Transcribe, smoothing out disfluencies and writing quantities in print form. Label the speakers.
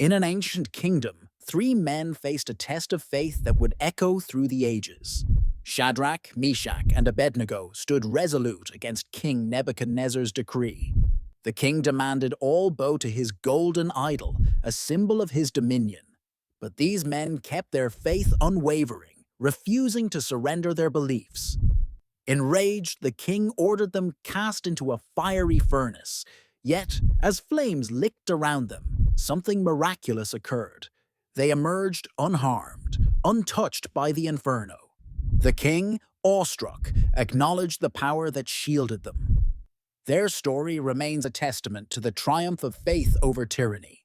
Speaker 1: In an ancient kingdom, three men faced a test of faith that would echo through the ages. Shadrach, Meshach, and Abednego stood resolute against King Nebuchadnezzar's decree. The king demanded all bow to his golden idol, a symbol of his dominion. But these men kept their faith unwavering, refusing to surrender their beliefs. Enraged, the king ordered them cast into a fiery furnace. Yet, as flames licked around them, something miraculous occurred. They emerged unharmed, untouched by the inferno. The king, awestruck, acknowledged the power that shielded them. Their story remains a testament to the triumph of faith over tyranny.